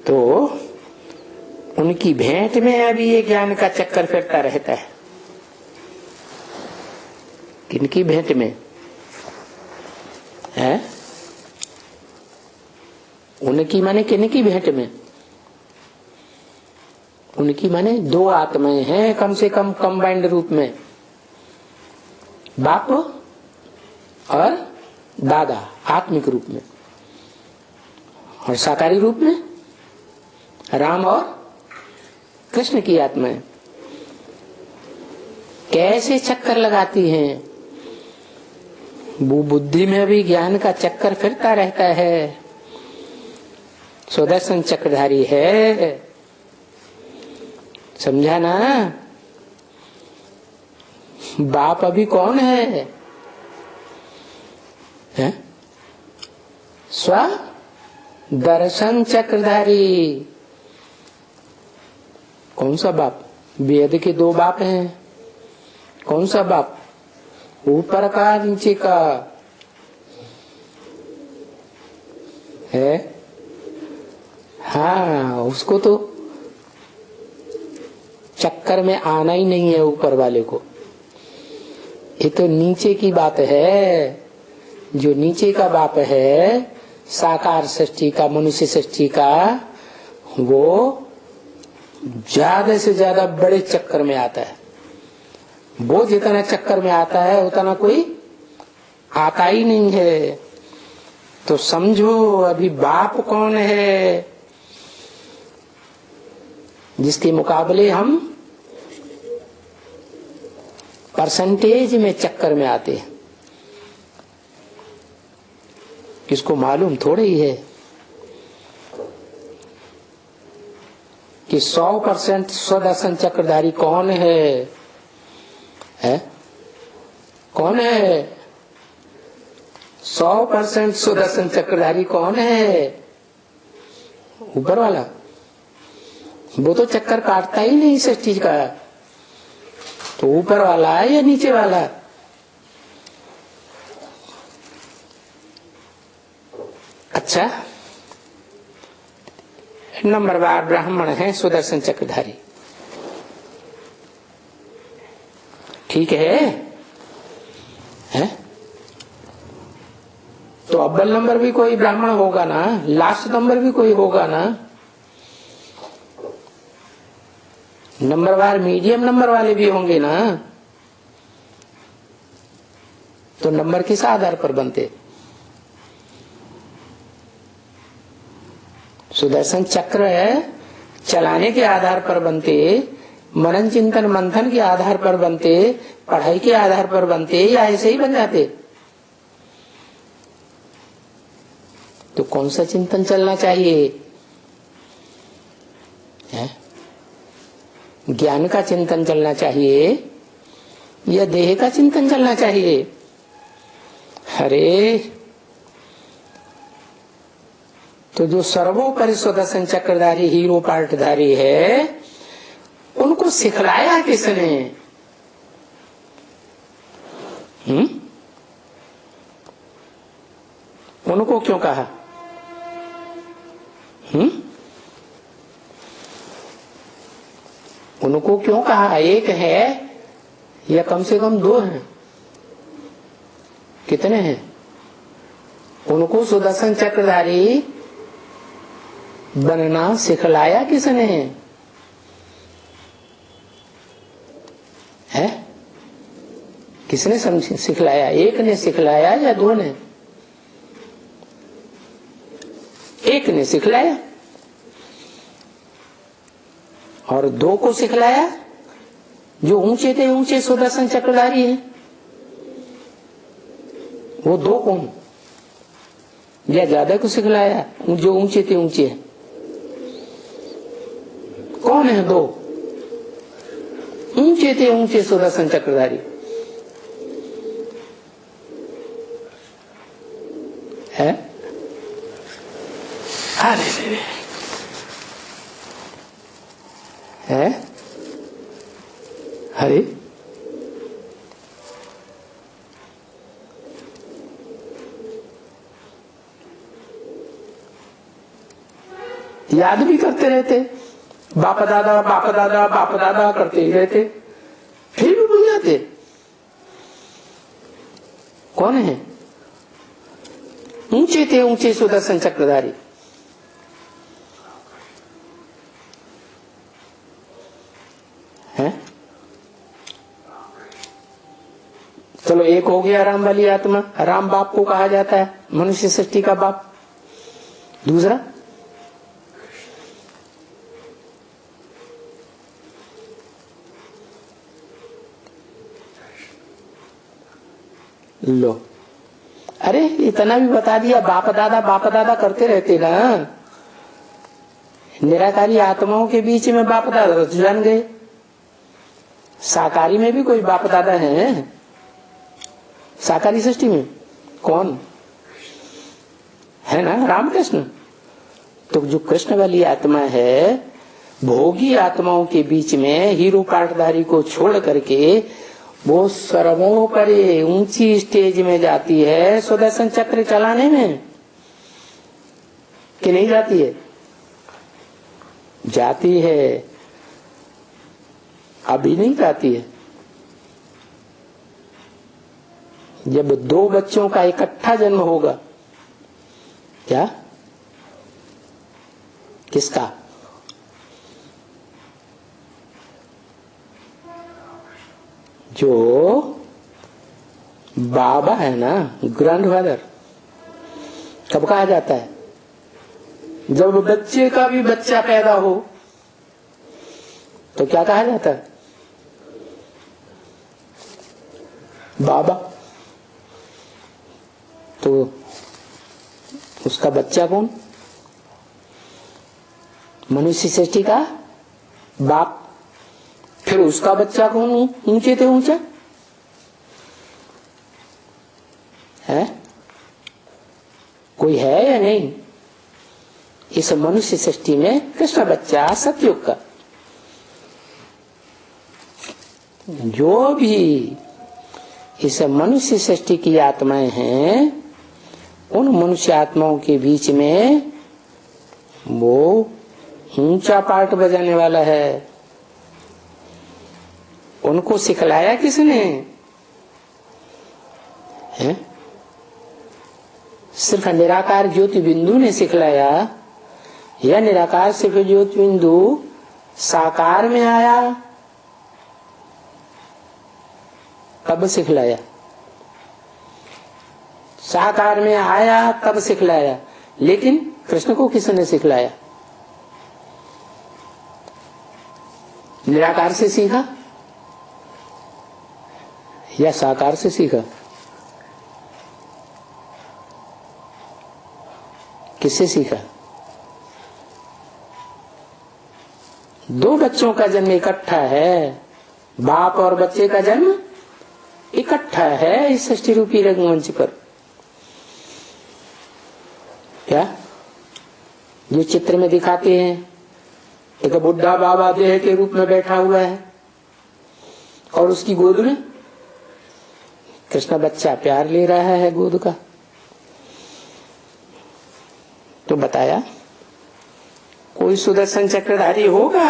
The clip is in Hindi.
तो उनकी भेंट में अभी ये ज्ञान का चक्कर फिरता रहता है। किनकी भेंट में है? उनकी माने किनकी भेंट में? उनकी माने दो आत्माएं हैं कम से कम कंबाइंड रूप में, बाप और दादा आत्मिक रूप में, और साकारी रूप में राम और कृष्ण की आत्माएं। कैसे चक्कर लगाती हैं? वो बुद्धि में भी ज्ञान का चक्कर फिरता रहता है। सुदर्शन चक्रधारी है, समझा ना? बाप अभी कौन है? स्व दर्शन चक्रधारी। कौन सा बाप? वेद के दो बाप हैं। कौन सा बाप? ऊपर का नीचे का है। हाँ, उसको तो चक्कर में आना ही नहीं है ऊपर वाले को। ये तो नीचे की बात है। जो नीचे का बाप है साकार सृष्टि का, मनुष्य सृष्टि का, वो ज्यादा से ज्यादा बड़े चक्कर में आता है। वो जितना चक्कर में आता है उतना कोई आता ही नहीं है। तो समझो अभी बाप कौन है जिसके मुकाबले हम परसेंटेज में चक्कर में आते हैं। किसको मालूम थोड़े ही है कि 100% स्वदर्शन चक्रधारी कौन है? कौन है? 100% सुदर्शन चक्रधारी कौन है? ऊपर वाला। वो तो चक्कर काटता ही नहीं सृष्टि का। तो ऊपर वाला है या नीचे वाला? अच्छा, नंबरवार ब्राह्मण है सुदर्शन चक्रधारी, ठीक है? तो अव्वल नंबर भी कोई ब्राह्मण होगा ना, लास्ट नंबर भी कोई होगा ना। नंबरवार मीडियम नंबर वाले भी होंगे ना। तो नंबर किस आधार पर बनते? सुदर्शन चक्र चलाने के आधार पर बनते, मनन चिंतन मंथन के आधार पर बनते, पढ़ाई के आधार पर बनते, या ऐसे ही बन जाते? तो कौन सा चिंतन चलना चाहिए? ज्ञान का चिंतन चलना चाहिए या देह का चिंतन चलना चाहिए? अरे, तो जो सर्वोपरि सुदर्शन चक्रधारी हीरो पार्टधारी है, उनको सिखलाया किसने? उनको क्यों कहा? उनको क्यों कहा? एक है या कम से कम दो हैं? कितने हैं? उनको सुदर्शन चक्रधारी बनना सिखलाया किसने है? किसने सिखलाया? एक ने सिखलाया या दो ने? एक ने सिखलाया। और दो को सिखलाया जो ऊंचे थे ऊंचे सुदर्शन चक्रधारी है। वो दो कौन? या ज्यादा को सिखलाया जो ऊंचे थे ऊंचे? कौन है दो? ऊंचे थे ऊंचे सुदर्शन चक्रधारी है। अरे है, अरे याद भी करते रहते, बाप दादा बाप दादा बाप दादा करते ही रहते, फिर भी भूल जाते। कौन है? ऊंचे थे ऊंचे सुदर्शन चक्रधारी। है? चलो एक हो गया राम वाली आत्मा, राम बाप को कहा जाता है, मनुष्य सृष्टि का बाप। दूसरा लो, अरे इतना भी बता दिया, बाप दादा करते रहते ना। निराकारी आत्माओं के बीच में बाप दादा तो जान गए। साकारी में भी कोई बाप दादा है? साकारी सृष्टि में कौन है? ना रामकृष्ण। तो जो कृष्ण वाली आत्मा है, भोगी आत्माओं के बीच में हीरो पाटधारी को छोड़ करके वो सर्वोपरि ऊंची स्टेज में जाती है सुदर्शन चक्र चलाने में, कि नहीं जाती है? जाती है, अभी नहीं जाती है। जब दो बच्चों का इकट्ठा जन्म होगा, क्या किसका? जो बाबा है ना, ग्रैंडफादर, कब कहा जाता है? जब बच्चे का भी बच्चा पैदा हो तो क्या कहा जाता है? बाबा। तो उसका बच्चा कौन? मनुष्य सृष्टि का बाप। फिर उसका बच्चा कौन? ऊंचे थे ऊंचा है? कोई है या नहीं? इस मनुष्य सृष्टि में कृष्ण बच्चा सतयुग का। जो भी इस मनुष्य सृष्टि की आत्माएं हैं, उन मनुष्य आत्माओं के बीच में वो ऊंचा पार्ट बजाने वाला है। उनको सिखलाया किसने है? सिर्फ निराकार ज्योति बिंदु ने सिखलाया, या निराकार सिर्फ ज्योति बिंदु साकार में आया तब सिखलाया? साकार में आया तब सिखलाया, लेकिन कृष्ण को किसने सिखलाया? निराकार से सीखा या साकार से सीखा? किससे सीखा? दो बच्चों का जन्म इकट्ठा है, बाप और बच्चे का जन्म इकट्ठा है इस सृष्टि रूपी रंगमंच पर। क्या जो चित्र में दिखाते हैं, एक बुढ़ा बाबा देह के रूप में बैठा हुआ है और उसकी गोद में कृष्ण बच्चा प्यार ले रहा है गोद का। तो बताया कोई सुदर्शन चक्रधारी होगा